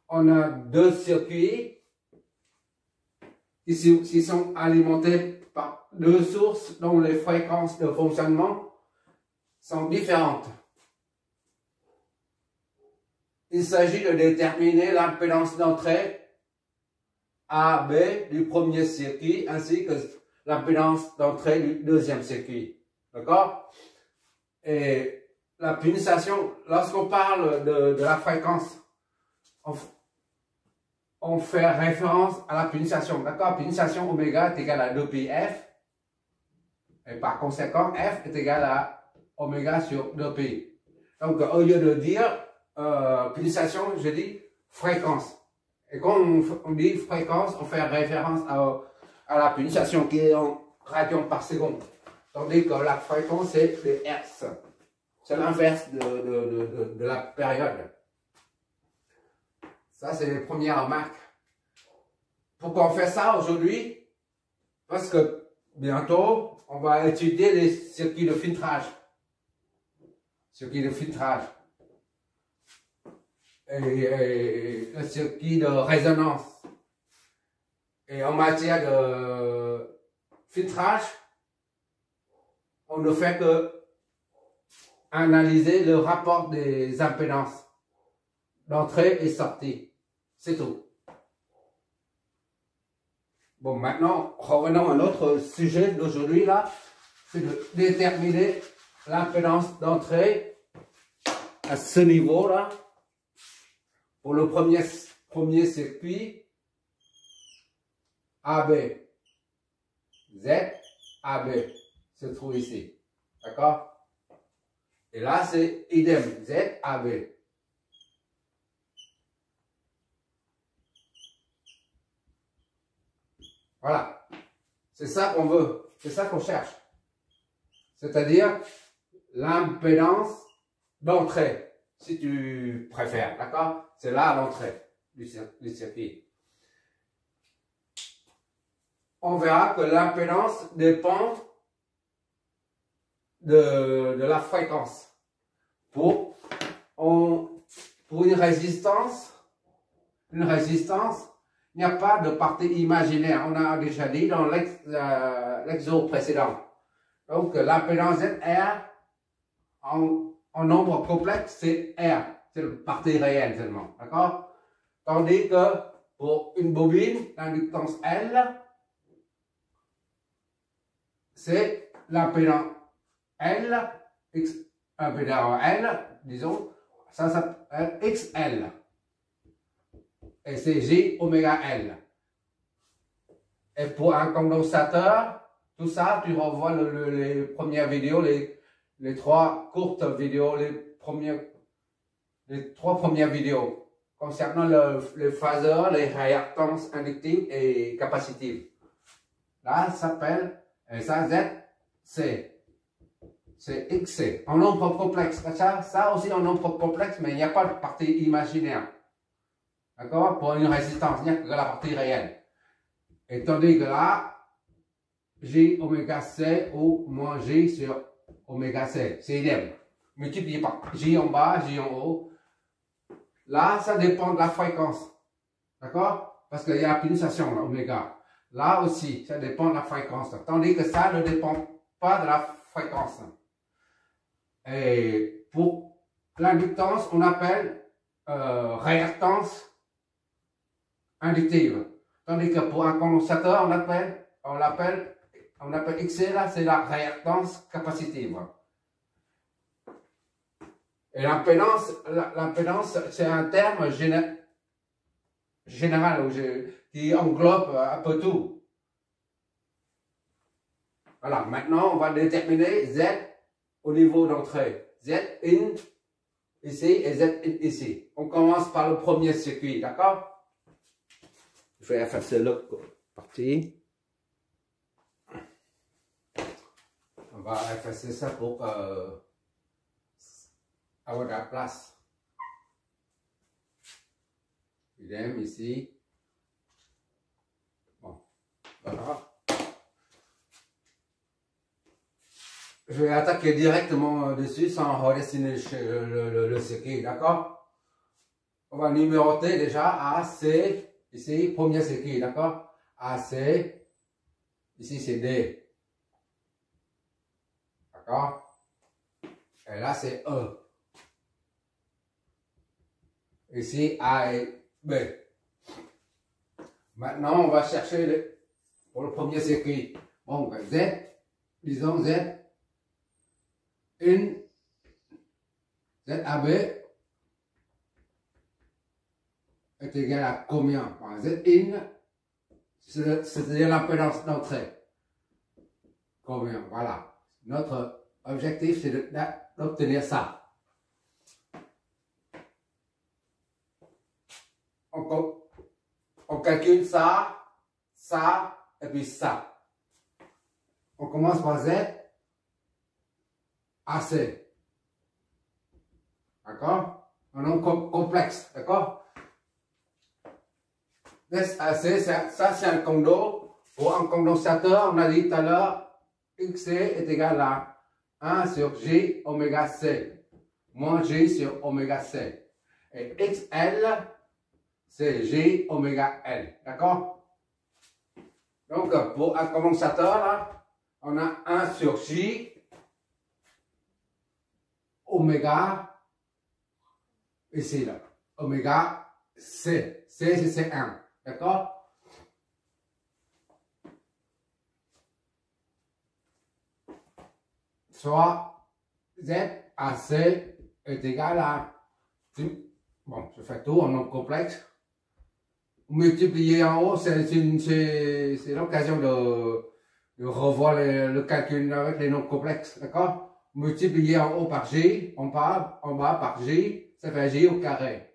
on a deux circuits qui sont alimentés par deux sources dont les fréquences de fonctionnement sont différentes. Il s'agit de déterminer l'impédance d'entrée AB du premier circuit ainsi que l'impédance d'entrée du deuxième circuit. D'accord? Et la pulsation, lorsqu'on parle de la fréquence, on fait référence à la pulsation. D'accord? Pulsation oméga est égal à 2πf. Et par conséquent, f est égal à oméga sur 2π. Donc, au lieu de dire pulsation, je dis fréquence. Et quand on dit fréquence, on fait référence à la pulsation qui est en radians par seconde. Tandis que la fréquence, c'est les hertz. C'est l'inverse de la période. Ça, c'est les premières remarques. Pourquoi on fait ça aujourd'hui? Parce que bientôt, on va étudier les circuits de filtrage. Circuits de filtrage. Et le circuit de résonance. Et en matière de filtrage, on ne fait que analyser le rapport des impédances d'entrée et sortie. C'est tout. Bon, maintenant, revenons à notre sujet d'aujourd'hui, là. C'est de déterminer l'impédance d'entrée à ce niveau-là. Pour le premier circuit, AB. Z, AB se trouve ici. D'accord? Et là, c'est idem. Z, AB. Voilà. C'est ça qu'on veut. C'est ça qu'on cherche. C'est-à-dire l'impédance d'entrée, si tu préfères. D'accord? C'est là l'entrée du circuit. On verra que l'impédance dépend de la fréquence. Pour une résistance, il n'y a pas de partie imaginaire. On a déjà dit dans l'exo précédent. Donc l'impédance ZR en nombre complexe, c'est R. C'est la partie réelle seulement. D'accord? Tandis que pour une bobine, l'inductance L, c'est l'impédance L, impédance L, disons, ça s'appelle XL. Et c'est J oméga L. Et pour un condensateur, tout ça, tu revois les premières vidéos, les trois courtes vidéos, les trois premières vidéos concernant les phaseurs, les réactances inductives et capacitives. Là, ça s'appelle, et ça, Z, c'est XC, en nombre complexe. Ça aussi en nombre complexe, mais il n'y a pas de partie imaginaire. D'accord? Pour une résistance, il n'y a que la partie réelle. Et tandis que là, J oméga C ou moins J sur oméga C, c'est idem. Multiplié par J en bas, J en haut. Là, ça dépend de la fréquence. D'accord? Parce qu'il y a la pulsation, là, oméga. Là aussi, ça dépend de la fréquence. Tandis que ça ne dépend pas de la fréquence. Et pour l'inductance, on appelle réactance inductive. Tandis que pour un condensateur, on appelle XC, là, c'est la réactance capacitive. Et l'impédance, c'est un terme général qui englobe un peu tout. Voilà, maintenant, on va déterminer Z au niveau d'entrée. Z in ici et Z in ici. On commence par le premier circuit, d'accord? Je vais effacer l'autre partie. On va effacer ça pour avoir de la place. Idem ici. Bon, voilà. Je vais attaquer directement dessus sans redessiner le circuit, d'accord? on va numéroter déjà AC, ici, premier c'est qui, d'accord? AC, ici c'est D. D'accord? Et là c'est E. Ici A et B. Maintenant on va chercher pour le premier c'est qui? Bon, Z, disons Z, une ZAB est égal à combien? Z in, c'est-à-dire l'impédance d'entrée. Combien? Voilà. Notre objectif, c'est d'obtenir ça. On calcule ça, ça, et puis ça. On commence par Z, AC. D'accord? Un nom complexe. D'accord? AC, ça c'est un condo. Pour un condensateur, on a dit tout à l'heure, XC est égal à 1 sur J oméga C, moins J sur oméga C. Et XL, c'est J oméga L. D'accord? Donc, pour un condensateur, là, on a 1 sur J oméga, ici, là, oméga C. C, c'est C1. D'accord? Soit ZAC est égal à, bon, je fais tout en nombre complexe. Multiplier en haut, c'est l'occasion de revoir le calcul avec les nombres complexes, d'accord? Multiplier en haut par J, en bas par J, ça fait J au carré.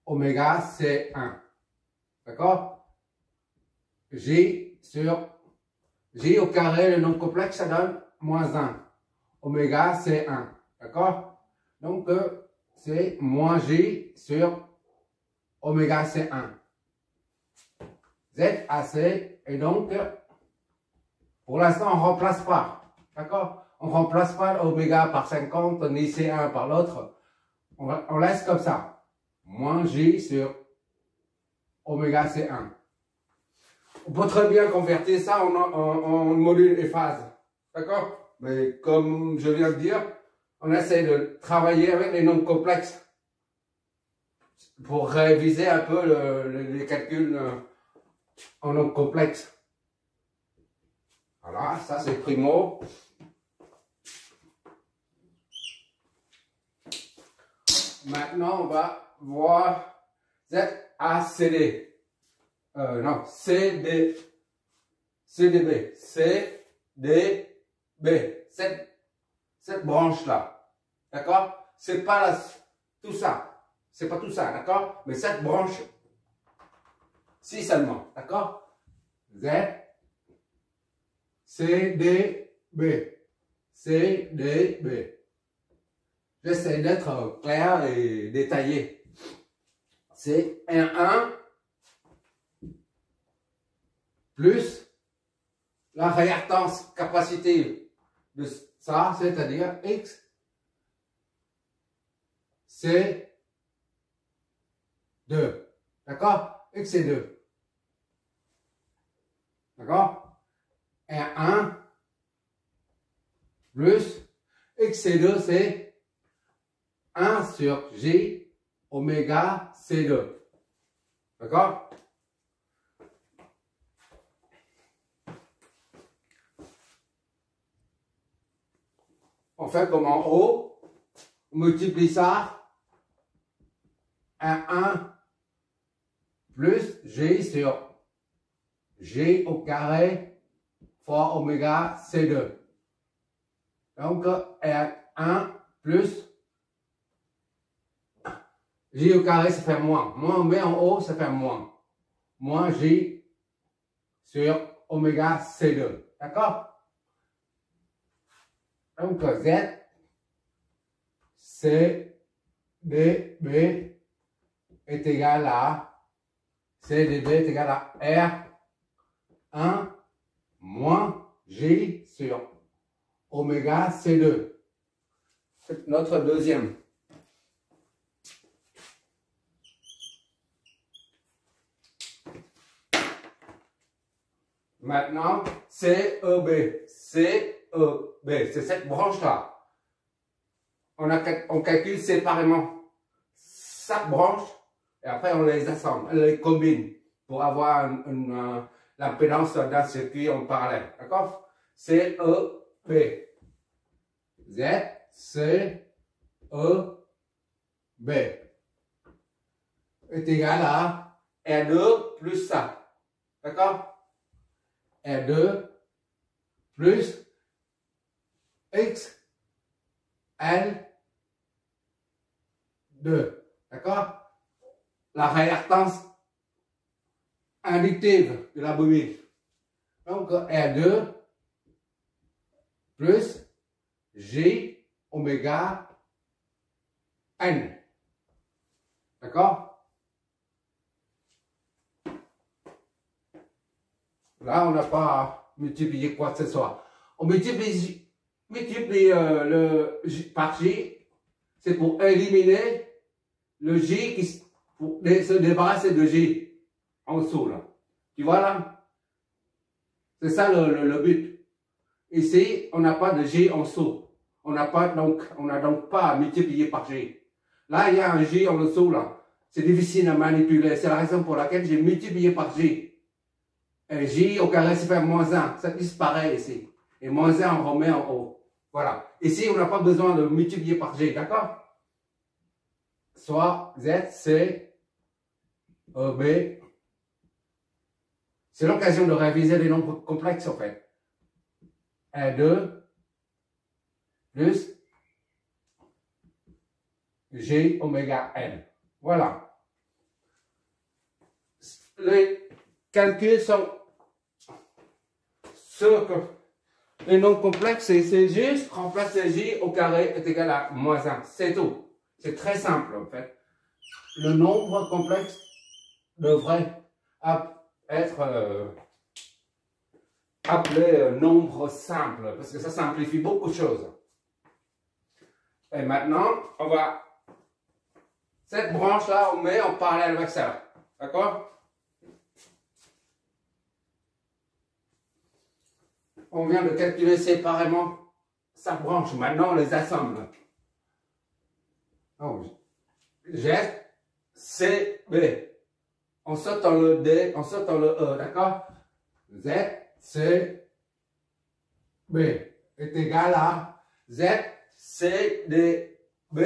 Oméga, c'est 1. D'accord? J au carré, le nombre complexe, ça donne moins 1. Oméga, c'est 1. D'accord? Donc, c'est moins J sur oméga, c'est 1. ZAC, et donc, pour l'instant, on ne remplace pas. D'accord? On ne remplace pas oméga par 50, ni C1 par l'autre. On laisse comme ça. Moins J sur oméga, C1. On peut très bien convertir ça en module et phase. D'accord? Mais comme je viens de dire, on essaie de travailler avec les nombres complexes pour réviser un peu les calculs en nombres complexes. Voilà, ça c'est primo. Maintenant, on va voir ZACD. Non, CDB. Cette branche-là. D'accord? C'est pas tout ça. C'est pas tout ça, d'accord? Mais cette branche, si seulement. D'accord? Z, CDB. CDB. J'essaie d'être clair et détaillé. C'est un 1 plus la réactance capacitive de ça, c'est-à-dire X, c'est 2. D'accord? X, c'est 2. D'accord? R1 plus X, c'est 2, c'est 1 sur J oméga C2. D'accord? On fait comme en haut, on multiplie ça à 1 plus J sur J au carré fois oméga C2. Donc, R1 plus J au carré, ça fait moins. Moins on met en haut, ça fait moins. Moins J sur oméga C2. D'accord? Donc, Z, C, D, B est égal à, CDB est égal à R1 moins J sur oméga C2. C'est notre deuxième. Maintenant, CEB. CEB, c'est cette branche-là. On calcule séparément chaque branche et après on les assemble, on les combine pour avoir l'impédance d'un circuit en parallèle. D'accord? CEB. Z, C, E, B est égal à R2 plus ça. D'accord? R2 plus X, L, 2. D'accord? La réactance inductive de la bobine. Donc R2 plus J oméga N. D'accord? Là, on n'a pas à multiplier quoi que ce soit. On multiplie le J par J, c'est pour éliminer le J pour se débarrasser de J en dessous là. Tu vois là? C'est ça le but. Ici, on n'a pas de J en dessous. On n'a donc pas à multiplier par J. Là, il y a un J en dessous là. C'est difficile à manipuler. C'est la raison pour laquelle j'ai multiplié par J. Et J au carré, c'est faire moins 1. Ça disparaît ici. Et moins 1, on remet en haut. Voilà. Ici, on n'a pas besoin de multiplier par G. D'accord? Soit Z, C, E, B. C'est l'occasion de réviser les nombres complexes, en fait. R2 plus G oméga N. Voilà. Les calculs sont sur les nombres complexes, c'est juste remplacer J au carré est égal à moins 1. C'est tout. C'est très simple en fait. Le nombre complexe devrait être appelé nombre simple parce que ça simplifie beaucoup de choses. Et maintenant, on va cette branche là, on met en parallèle avec ça. D'accord? On vient de calculer séparément sa branche. Maintenant, on les assemble. Donc, G, C, B. On saute dans le D, on saute dans le E, d'accord? Z, C, B est égal à Z, C, D, B,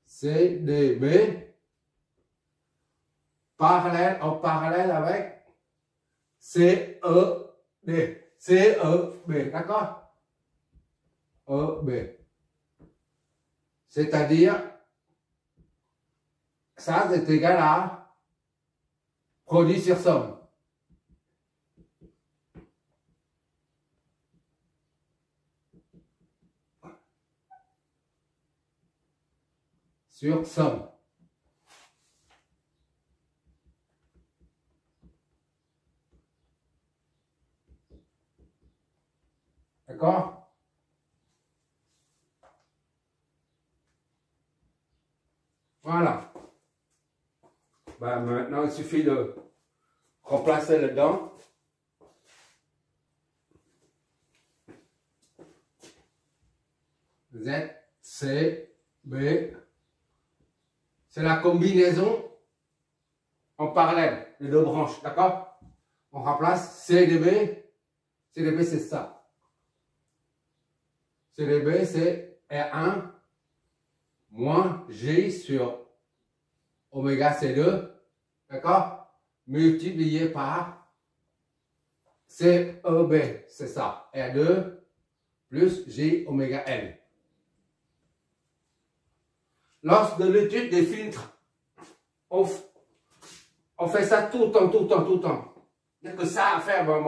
C, D, B, en parallèle avec C, E, D. C, E, B, d'accord? E, B. C'est-à-dire, ça c'est égal à produit sur somme. Sur somme. D'accord? Voilà. Ben, maintenant, il suffit de remplacer dedans. Z, C, B. C'est la combinaison en parallèle des deux branches. D'accord? On remplace CDB. CDB, c'est ça. CDB, c'est R1 moins J sur oméga C2, d'accord? Multiplié par CEB, c'est ça. R2 plus J oméga L. Lors de l'étude des filtres, on fait ça tout le temps. Il n'y a que ça à faire dans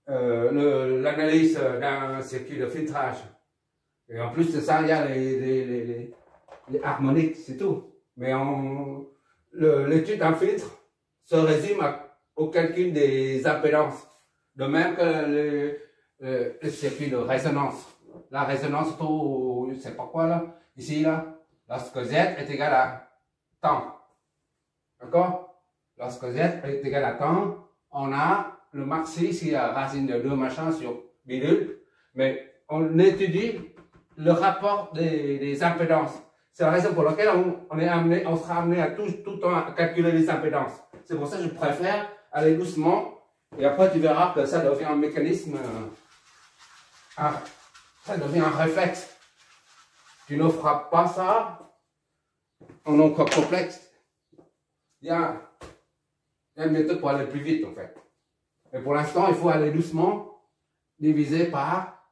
l'analyse d'un circuit de filtrage. Et en plus de ça, il y a les harmoniques, c'est tout. Mais l'étude d'un filtre se résume au calcul des impédances. De même que le circuit de résonance. La résonance, je ne sais pas quoi là, ici là, lorsque Z est égal à temps. D'accord? Lorsque Z est égal à temps, on a le maxi ici à racine de 2 machin sur bidule, mais on étudie le rapport des impédances. C'est la raison pour laquelle on sera amené à tout le temps à calculer les impédances. C'est pour ça que je préfère aller doucement, et après tu verras que ça devient un mécanisme, ça devient un réflexe. Tu ne feras pas ça en encore complexe. Il y a une méthode pour aller plus vite en fait. Mais pour l'instant, il faut aller doucement, diviser par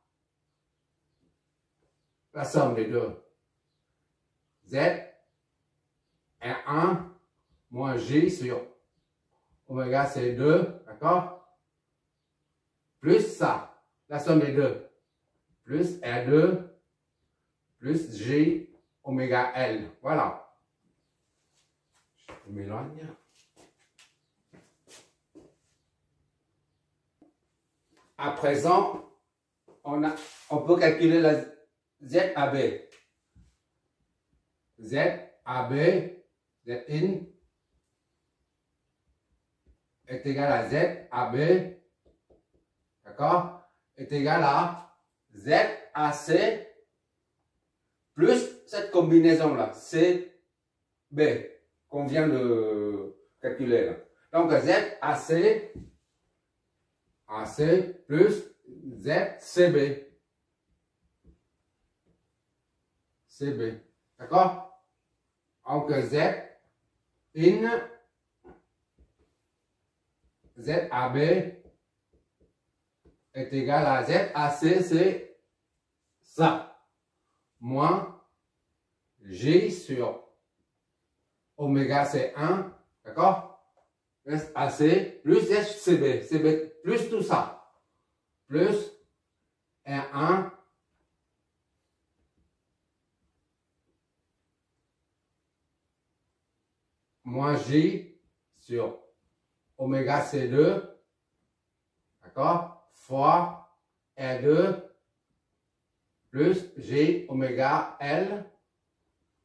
la somme des deux. Z est 1 moins J sur oméga c'est 2, d'accord? Plus ça, la somme des deux. Plus R2 plus J oméga L. Voilà. Je m'éloigne. À présent, on peut calculer la ZAB. ZAB, Z-in, est égal à ZAB, d'accord, est égal à ZAC plus cette combinaison-là, CB, qu'on vient de calculer là. Donc ZAC, AC plus ZCB. CB. D'accord? Donc Z in ZAB est égal à ZAC, c'est ça. Moins J sur oméga c'est 1. D'accord? SAC plus HCB. CB plus tout ça. Plus R1 moins J sur oméga C2, d'accord, fois R2 plus J oméga L,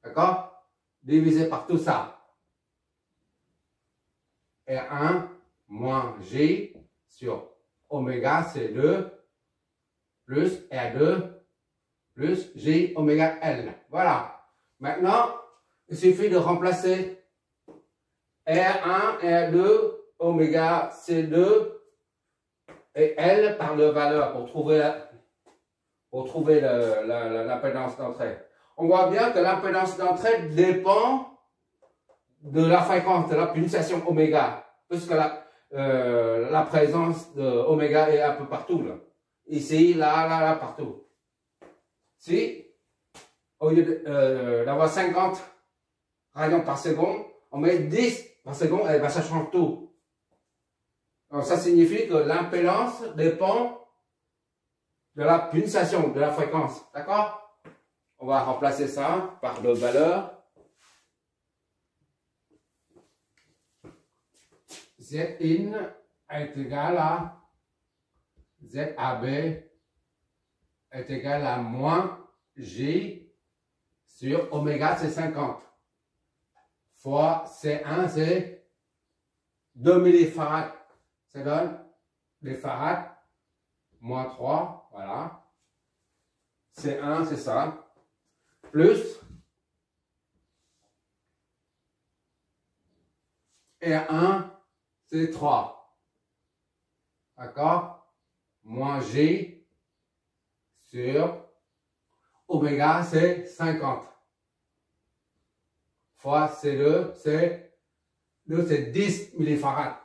d'accord, divisé par tout ça. R1 moins J sur oméga C2 plus R2 plus J oméga L. Voilà. Maintenant, il suffit de remplacer R1, R2, oméga C2 et L par leur valeur pour trouver l'impédance d'entrée. On voit bien que l'impédance d'entrée dépend de la fréquence de la pulsation oméga, puisque la présence de oméga est un peu partout. Là. Ici, là, partout. Si, au lieu d'avoir 50 rayons par seconde, on met 10 par seconde, et ben ça change tout. Donc ça signifie que l'impédance dépend de la pulsation, de la fréquence. D'accord? On va remplacer ça par deux valeurs. Zin est égal à ZAB est égal à moins J sur oméga c'est 50 fois C1 c'est 2 millifarads. Ça donne des farads moins 3, voilà. C1 c'est ça. Plus R1 c'est 3. D'accord? Moins J sur oméga c'est 50. Fois C2 c'est 10 millifarads.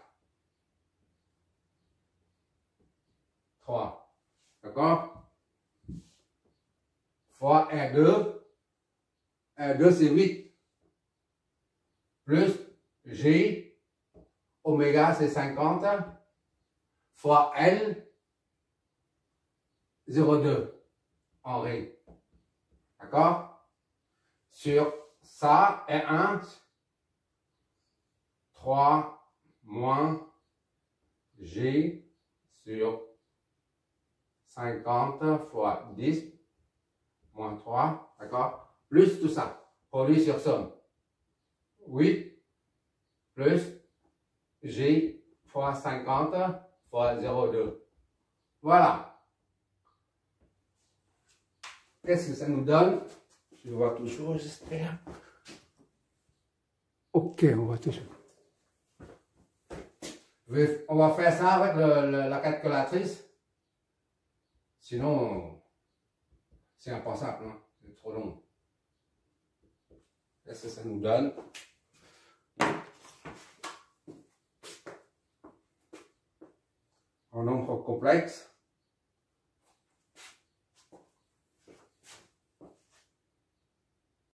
3. D'accord? Fois R2. R2 c'est 8. Plus J. Oméga c'est 50. Fois L. 0,2. En ré. D'accord? Sur ça, R1. 3 moins J sur 50 fois 10 moins 3, d'accord? Plus tout ça, produit sur somme. 8 plus J fois 50 fois 0,2. Voilà. Qu'est-ce que ça nous donne? Je vois toujours, j'espère. Ok, on voit toujours. On va faire ça avec la calculatrice. Sinon, c'est impensable, hein? C'est trop long. Qu'est-ce que ça nous donne? En nombre complexe.